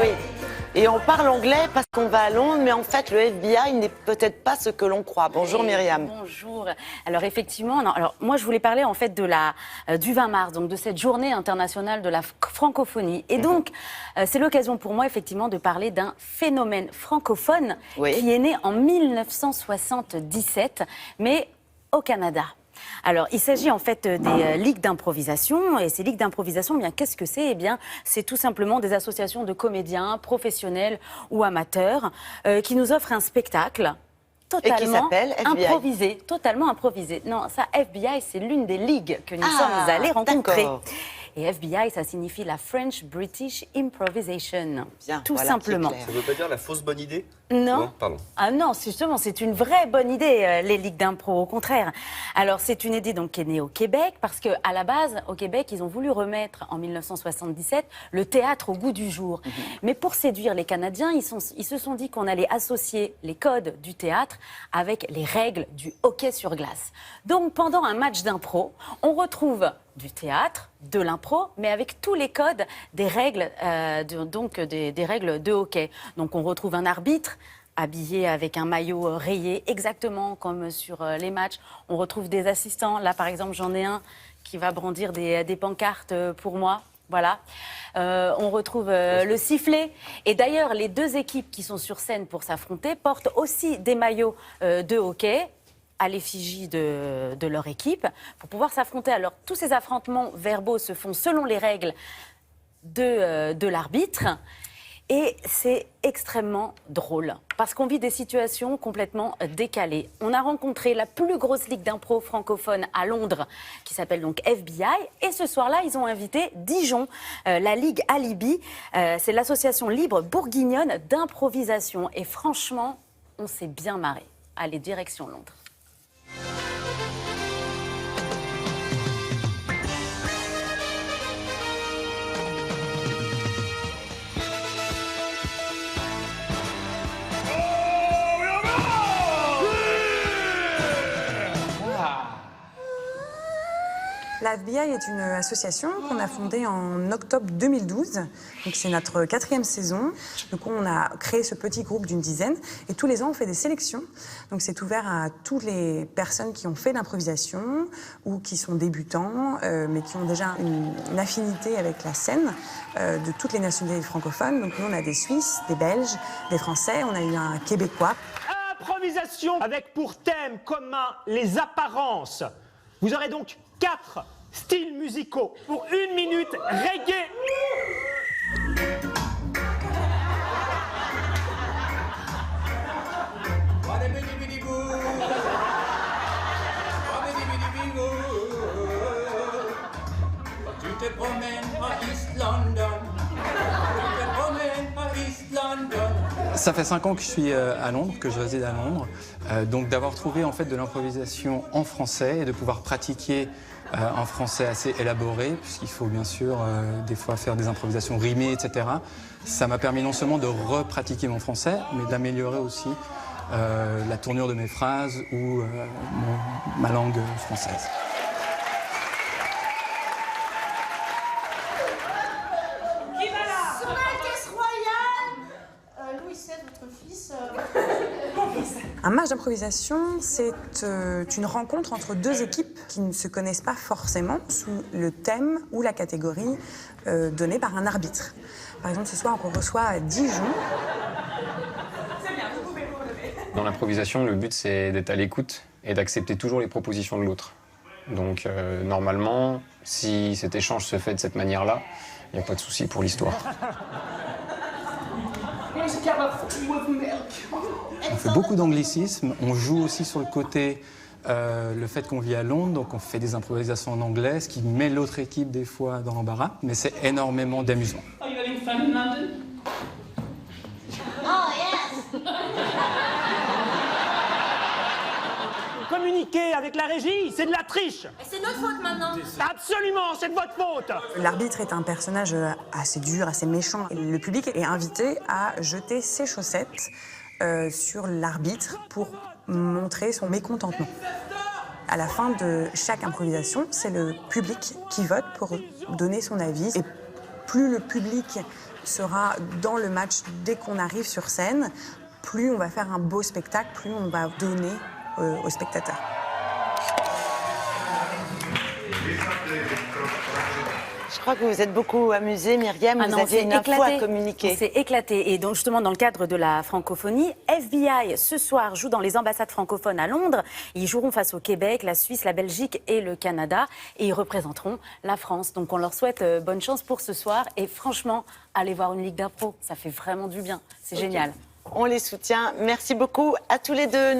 oui. Et on parle anglais parce qu'on va à Londres, mais en fait, le FBI n'est peut-être pas ce que l'on croit. Bonjour Myriam. Bonjour. Alors effectivement, moi je voulais parler en fait du 20 mars, donc de cette journée internationale de la francophonie. Et donc, c'est l'occasion pour moi effectivement de parler d'un phénomène francophone qui est né en 1977, mais au Canada. Alors, il s'agit en fait des ligues d'improvisation. Et ces ligues d'improvisation, bien, qu'est-ce que c'est ? Eh bien, c'est tout simplement des associations de comédiens, professionnels ou amateurs, qui nous offrent un spectacle totalement improvisé. Totalement improvisé. Non, ça, FBI, c'est l'une des ligues que nous sommes allés rencontrer. Et FBI, ça signifie la French British Improvisation. Bien, tout simplement. Ça ne veut pas dire la fausse bonne idée ? Non. Pardon. Ah non, justement, c'est une vraie bonne idée, les ligues d'impro, au contraire. Alors, c'est une idée donc, qui est née au Québec, parce qu'à la base, au Québec, ils ont voulu remettre, en 1977, le théâtre au goût du jour. Mais pour séduire les Canadiens, ils se sont dit qu'on allait associer les codes du théâtre avec les règles du hockey sur glace. Donc, pendant un match d'impro, on retrouve du théâtre, de l'impro, mais avec tous les codes des règles, des règles de hockey. Donc on retrouve un arbitre habillé avec un maillot rayé, exactement comme sur les matchs. On retrouve des assistants. Là, par exemple, j'en ai un qui va brandir des pancartes pour moi. Voilà. On retrouve le sifflet. Et d'ailleurs, les deux équipes qui sont sur scène pour s'affronter portent aussi des maillots de hockey à l'effigie de leur équipe, pour pouvoir s'affronter. Alors, tous ces affrontements verbaux se font selon les règles de l'arbitre, et c'est extrêmement drôle, parce qu'on vit des situations complètement décalées. On a rencontré la plus grosse ligue d'impro francophone à Londres, qui s'appelle donc FBI, et ce soir-là, ils ont invité Dijon, la Ligue Alibi, c'est l'association libre bourguignonne d'improvisation, et franchement, on s'est bien marré. Allez, direction Londres. La FBI est une association qu'on a fondée en octobre 2012. Donc c'est notre 4e saison. Donc on a créé ce petit groupe d'une dizaine. Et tous les ans, on fait des sélections. Donc c'est ouvert à toutes les personnes qui ont fait l'improvisation ou qui sont débutants, mais qui ont déjà une affinité avec la scène de toutes les nationalités francophones. Donc nous, on a des Suisses, des Belges, des Français. On a eu un Québécois. Improvisation avec pour thème commun les apparences. Vous aurez donc 4 styles musicaux pour 1 minute reggae. Tu te promènes à East London. Tu te promènes à East London. Ça fait 5 ans que je suis à Londres, que je réside à Londres. Donc d'avoir trouvé en fait de l'improvisation en français et de pouvoir pratiquer un français assez élaboré, puisqu'il faut bien sûr des fois faire des improvisations rimées, etc. Ça m'a permis non seulement de repratiquer mon français, mais d'améliorer aussi la tournure de mes phrases ou ma langue française. Un match d'improvisation, c'est une rencontre entre deux équipes qui ne se connaissent pas forcément sous le thème ou la catégorie donnée par un arbitre. Par exemple, ce soir, on reçoit Dijon. Dans l'improvisation, le but, c'est d'être à l'écoute et d'accepter toujours les propositions de l'autre. Donc, normalement, si cet échange se fait de cette manière-là, il n'y a pas de souci pour l'histoire. On fait beaucoup d'anglicismes, on joue aussi sur le côté, le fait qu'on vit à Londres, donc on fait des improvisations en anglais, ce qui met l'autre équipe des fois dans l'embarras, mais c'est énormément d'amusement. Communiquer avec la régie, c'est de la triche. Et c'est notre faute maintenant. Absolument, c'est de votre faute. L'arbitre est un personnage assez dur, assez méchant. Et le public est invité à jeter ses chaussettes sur l'arbitre pour montrer son mécontentement. À la fin de chaque improvisation, c'est le public qui vote pour donner son avis. Et plus le public sera dans le match dès qu'on arrive sur scène. Plus on va faire un beau spectacle, plus on va donner aux spectateurs. Je crois que vous vous êtes beaucoup amusée, Myriam. Ah vous non, aviez c'est une info éclaté. à communiquer. On s'est éclaté. Et donc, justement, dans le cadre de la francophonie, FBI, ce soir, joue dans les ambassades francophones à Londres. Ils joueront face au Québec, la Suisse, la Belgique et le Canada. Et ils représenteront la France. Donc, on leur souhaite bonne chance pour ce soir. Et franchement, allez voir une ligue d'impro. Ça fait vraiment du bien. C'est génial. On les soutient. Merci beaucoup à tous les deux.